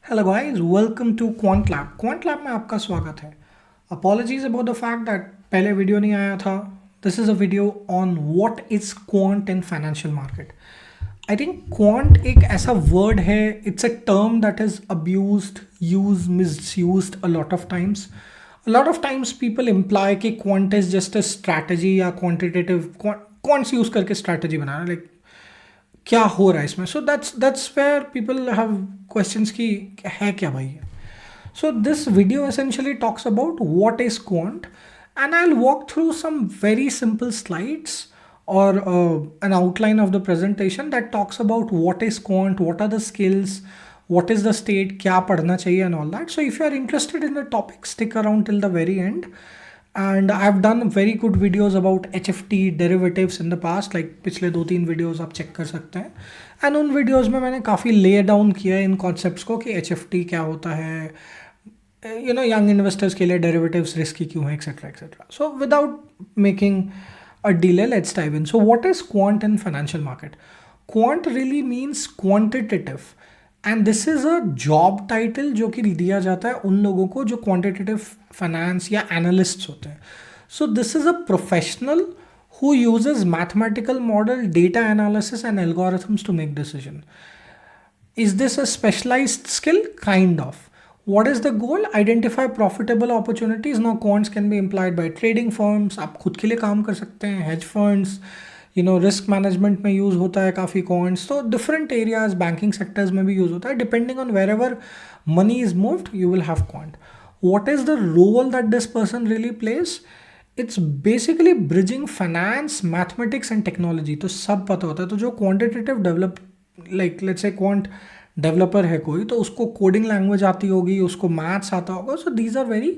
Hello guys, welcome to QuantLab। QuantLab में आपका स्वागत है। Apologies about the fact that पहले वीडियो नहीं आया था। This is a video on what is quant in financial market. I think quant एक ऐसा वर्ड है, it's a term that is abused, use misused a lot of times. A lot of times people imply कि quant is just a strategy या quantitative quants use करके strategy बनाना, like क्या हो रहा है इसमें। So that's where people have questions की है क्या भाई। So this video essentially talks about what is quant, and I will walk through some very simple slides or an outline of the presentation that talks about what is quant, what are the skills, what is the state, क्या पढ़ना चाहिए and all that. So if you are interested in the topic, stick around till the very end. And I've done very good videos about HFT derivatives in the past, like पिछले 2-3 videos आप check कर सकते हैं। and उन videos में मैंने काफ़ी lay down किया है इन concepts को कि HFT क्या होता है, young investors के लिए derivatives risky क्यों है, etc etc. So without making a delay, let's dive in. So what is quant in financial market? Quant really means quantitative, and this is a job title जो कि दिया जाता है उन लोगों को जो quantitative finance या analysts होते हैं. So this is a professional who uses mathematical model, data analysis and algorithms to make decision. Is this a specialized skill? Kind of. What is the goal? Identify profitable opportunities. Now quants can be employed by trading firms. आप खुद के लिए काम कर सकते हैं, hedge funds, risk management में use होता है काफ़ी quants. So different areas, banking sectors में भी use होता है. Depending on wherever money is moved, you will have quant. What is the role that this person really plays? It's basically bridging finance, mathematics and technology. तो सब पता होता है। तो जो quantitative develop, like let's say quant developer है कोई, तो उसको कोडिंग लैंग्वेज आती होगी, उसको मैथ्स आता होगा। So these are very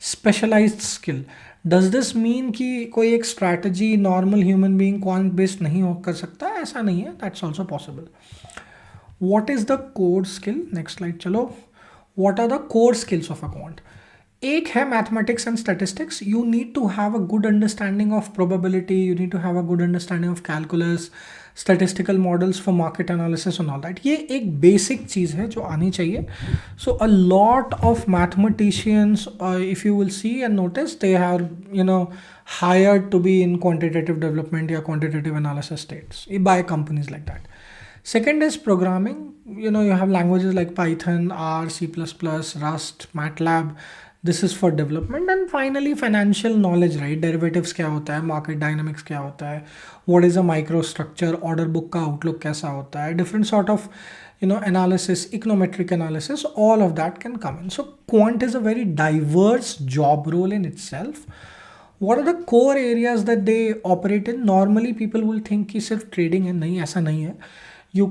specialised skill. Does this mean कि कोई एक strategy normal human being quant based नहीं हो कर सकता? ऐसा नहीं है, that's also possible. What is the core skill? Next slide चलो। What are the core skills of a quant? एक है mathematics and statistics. You need to have a good understanding of probability, you need to have a good understanding of calculus, statistical models for market analysis and all that. ये एक basic चीज़ है जो आनी चाहिए। So a lot of mathematicians, if you will see and notice, they are hired to be in quantitative development या quantitative analysis states by companies like that. Second is programming. You have languages like Python, R, C++, Rust, MATLAB. This is for development. And finally, financial knowledge, right? Derivatives क्या होता है, market dynamics क्या होता है, what is a microstructure, order book का outlook कैसा होता है, different sort of analysis, econometric analysis, all of that can come in. So quant is a very diverse job role in itself. What are the core areas that they operate in? Normally people will think कि सिर्फ trading है, नहीं, ऐसा नहीं है। You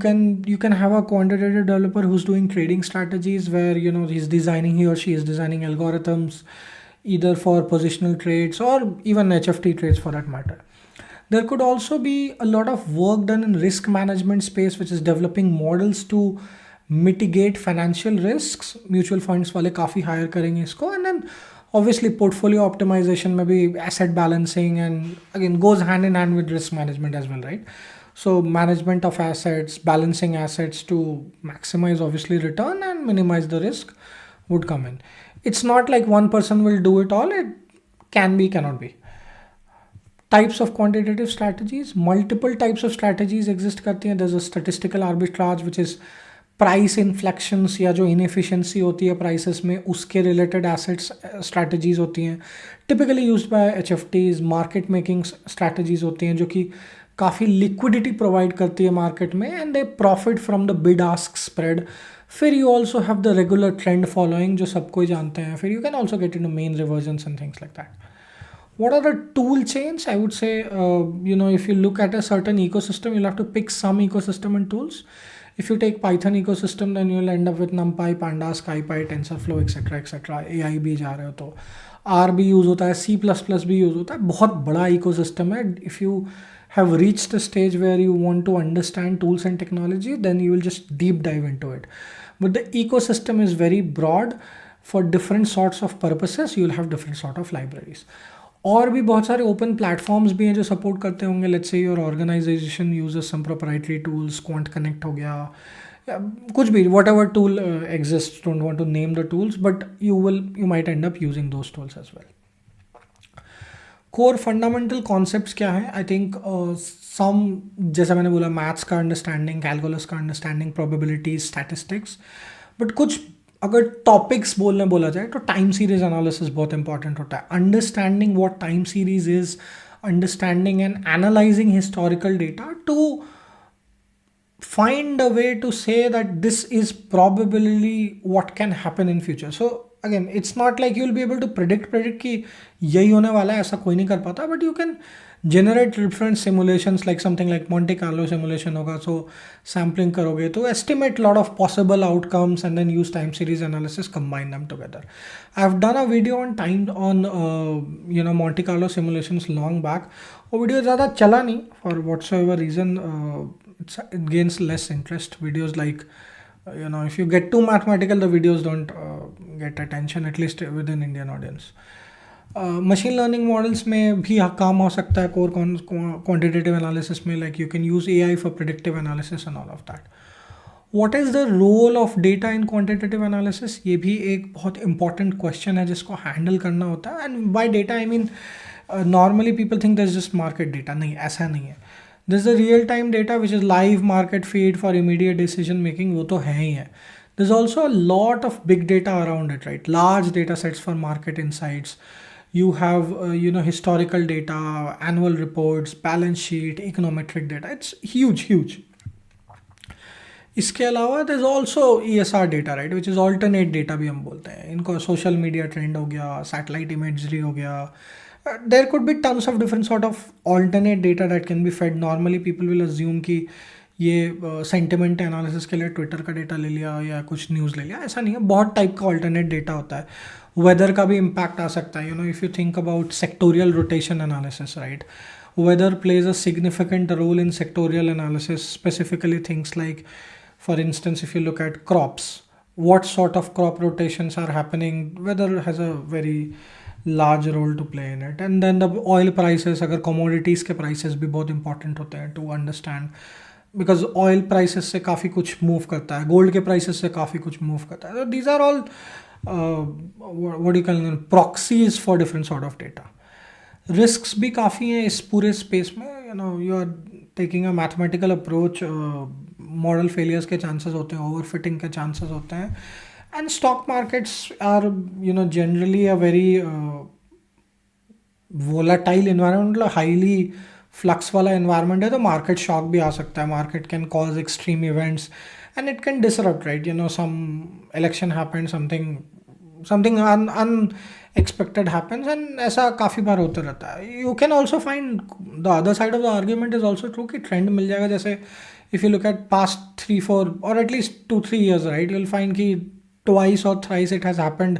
can have a quantitative developer who's doing trading strategies where he or she is designing algorithms either for positional trades or even HFT trades for that matter. There could also be a lot of work done in risk management space, which is developing models to mitigate financial risks. Mutual funds वाले काफ़ी hire करेंगे इसको, and then obviously portfolio optimization में भी asset balancing and again goes hand in hand with risk management as well, right? So management of assets, balancing assets to maximize obviously return and minimize the risk would come in. It's not like one person will do it all. It can be, cannot be. Types of quantitative strategies, multiple types of strategies exist करती हैं. There's a statistical arbitrage, which is price inflections या जो inefficiency होती है prices में, उसके related assets strategies होती हैं, typically used by HFTs. Market making strategies होती हैं जो कि काफ़ी लिक्विडिटी प्रोवाइड करती है मार्केट में, and they profit from the bid ask spread. फिर you also have the regular trend following जो सबको ही जानते हैं। फिर you can also get in mean reversions and things like that. What are the tool chains? I would say, if you look at a certain ecosystem, you'll have to pick some ecosystem and tools. If you take Python ecosystem, then you'll end up with NumPy, Pandas, SciPy, TensorFlow, etc. etc. AI भी जा रहे हो तो R भी use होता है, C++ भी use होता है। बहुत बड़ा ecosystem है. If you have reached a stage where you want to understand tools and technology, then you will just deep dive into it. But the ecosystem is very broad. For different sorts of purposes, you will have different sort of libraries. और भी बहुत सारे open platforms भी हैं जो support करते होंगे. Let's say your organization uses some proprietary tools, quant connect हो गया, कुछ भी whatever tool exists, don't want to name the tools, but you might end up using those tools as well. Core fundamental concepts क्या है? I think some, जैसा मैंने बोला, maths का अंडरस्टैंडिंग, कैलकुलस का अंडरस्टैंडिंग, प्रोबेबिलिटीज, स्टैटिस्टिक्स, बट कुछ अगर topics बोला जाए तो टाइम सीरीज एनालिसिस बहुत इंपॉर्टेंट होता है. Understanding what time series is, understanding and analysing historical data to find a way to say that this is probably what can happen in future. So again, it's not like you'll be able to predict कि यही होने वाला है, ऐसा कोई नहीं कर पाता, but you can generate different simulations, like something like Monte Carlo simulation होगा. So sampling करोगे तो estimate lot of possible outcomes and then use time series analysis, combine them together. I've done a video on Monte Carlo simulations long back. वो video ज़्यादा चला नहीं for whatsoever reason. It gains less interest. Videos like if you get too mathematical, the videos don't get attention, at least within Indian audience. Machine learning models में भी काम हो सकता है core quantitative analysis में, like you can use AI for predictive analysis and all of that. What is the role of data in quantitative analysis? ये भी एक बहुत important question है जिसको handle करना होता है. And by data I mean normally people think there's just market data. नहीं, ऐसा नहीं है. There's the real time data which is live market feed for immediate decision making, वो तो है ही है. There's also a lot of big data around it, right? Large data sets for market insights. You have historical data, annual reports, balance sheet, econometric data. It's huge. इसके अलावा there's also ESR data, right? Which is alternate data भी हम बोलते हैं. इनको social media trend हो गया, satellite imagery हो गया. There could be tons of different sort of alternate data that can be fed. Normally people will assume कि ये sentiment analysis के लिए ट्विटर का डेटा ले लिया या कुछ न्यूज़ ले लिया. ऐसा नहीं है, बहुत टाइप का alternate डेटा होता है. वेदर का भी इम्पैक्ट आ सकता है. If you think about sectorial rotation analysis, right? Weather plays a significant role in sectorial analysis, specifically things like, for instance, if you look at crops, what sort of crop rotations are happening, weather has a very large role to play in it. And then the oil prices, अगर commodities के prices भी बहुत important होते हैं to understand, because oil prices से काफ़ी कुछ move करता है, gold के prices से काफ़ी कुछ move करता है. So these are all what do you call them, proxies for different sort of data. Risks भी काफ़ी हैं इस पूरे space में. You are taking a mathematical approach, model failures के chances होते हैं, overfitting के chances होते हैं. And stock markets are generally a very volatile environment, highly flux वाला environment है, तो market shock भी आ सकता है. Market can cause extreme events and it can disrupt, right? Some election happens, something unexpected happens, and ऐसा काफ़ी बार होता रहता है. You can also find the other side of the argument is also true कि trend मिल जाएगा. जैसे if you look at past 3-4 or at least 2-3 years, right, you'll find कि twice or thrice it has happened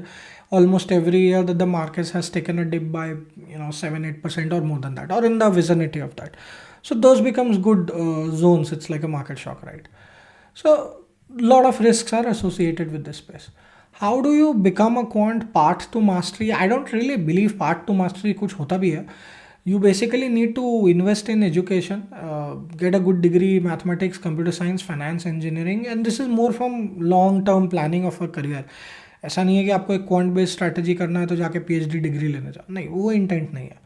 almost every year that the market has taken a dip by 7-8% or more than that, or in the vicinity of that. So those becomes good zones. It's like a market shock, right? So a lot of risks are associated with this space. How do you become a quant? Path to mastery, I don't really believe path to mastery कुछ होता भी है. You basically need to invest in education, get a good degree, mathematics, computer science, finance, engineering, and this is more from long-term planning of a career. ऐसा नहीं है कि आपको एक quant based strategy करना है तो जाके PhD डिग्री लेने जाओ, नहीं, वो इंटेंट नहीं है.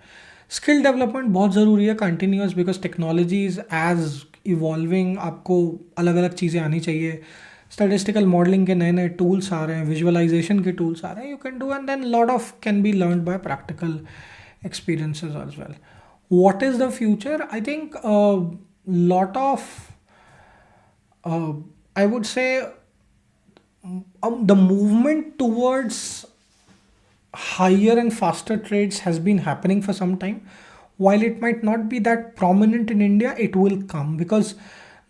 स्किल डेवलपमेंट बहुत ज़रूरी है, continuous, because technology is as evolving. आपको अलग अलग चीज़ें आनी चाहिए. स्टैटिस्टिकल मॉडलिंग के नए नए टूल्स आ रहे हैं, विजुअलाइजेशन के टूल्स आ रहे हैं. You can do, and then lot of can be learn by practical experiences as well. What is the future? I think a lot of I would say the movement towards higher and faster trades has been happening for some time. While it might not be that prominent in India, it will come, because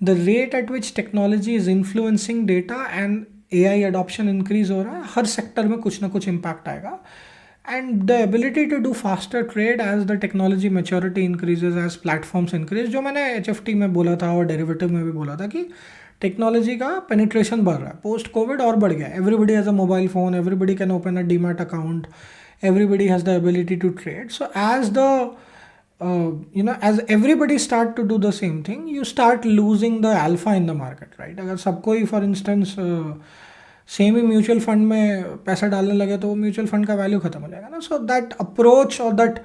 the rate at which technology is influencing data and AI adoption increase हो रहा है, हर sector में कुछ ना कुछ impact आएगा. And the ability to do faster trade as the technology maturity increases, as platforms increase, जो मैंने HFT में बोला था और डेरिवेटिव में भी बोला था कि टेक्नोलॉजी का पेनिट्रेशन बढ़ रहा है. पोस्ट कोविड और बढ़ गया. Everybody has a mobile phone, everybody can open a demat account, everybody has the ability to trade. So as the as everybody start to do the same thing, you start losing the alpha in the market, right? अगर सबको ही for instance same ही mutual fund में पैसा डालने लगे तो mutual fund का वैल्यू खत्म हो जाएगा ना. सो दैट अप्रोच और that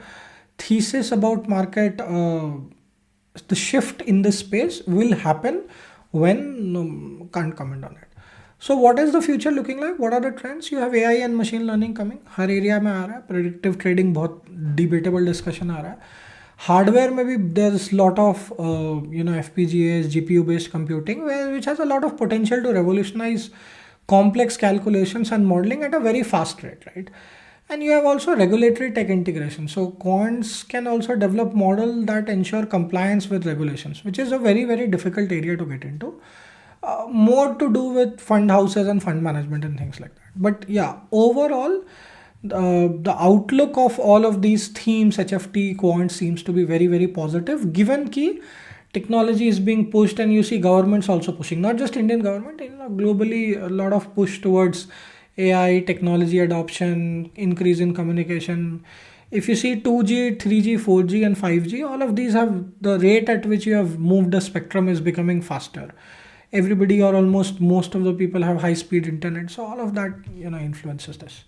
thesis about market, the shift in this space will happen when can't comment on it. So what is the future looking like? What are the trends? You have AI and machine learning coming. हर area में आ रहा है. Predictive trading बहुत debatable discussion आ रहा है. Hardware में भी there is lot of FPGAs, GPU based computing, which has a lot of potential to revolutionize complex calculations and modeling at a very fast rate, right? And you have also regulatory tech integration. So quants can also develop models that ensure compliance with regulations, which is a very, very difficult area to get into. More to do with fund houses and fund management and things like that. But yeah, overall, the outlook of all of these themes, HFT, quant, seems to be very, very positive, given ki technology is being pushed and you see governments also pushing, not just Indian government, globally a lot of push towards AI, technology adoption, increase in communication. If you see 2G, 3G, 4G and 5G, all of these have the rate at which you have moved the spectrum is becoming faster. Everybody or almost most of the people have high speed internet. So all of that, influences this.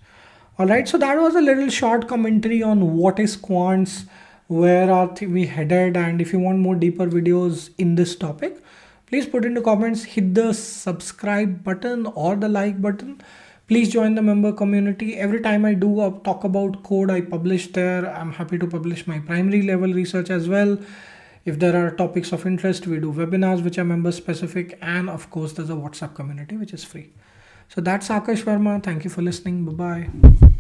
All right. So that was a little short commentary on what is quants, where are we headed, and if you want more deeper videos in this topic, please put into comments, hit the subscribe button or the like button. Please join the member community. Every time I do a talk about code, I publish there. I'm happy to publish my primary level research as well. If there are topics of interest, we do webinars which are member specific. And of course, there's a WhatsApp community which is free. So that's Akash Verma. Thank you for listening. Bye-bye.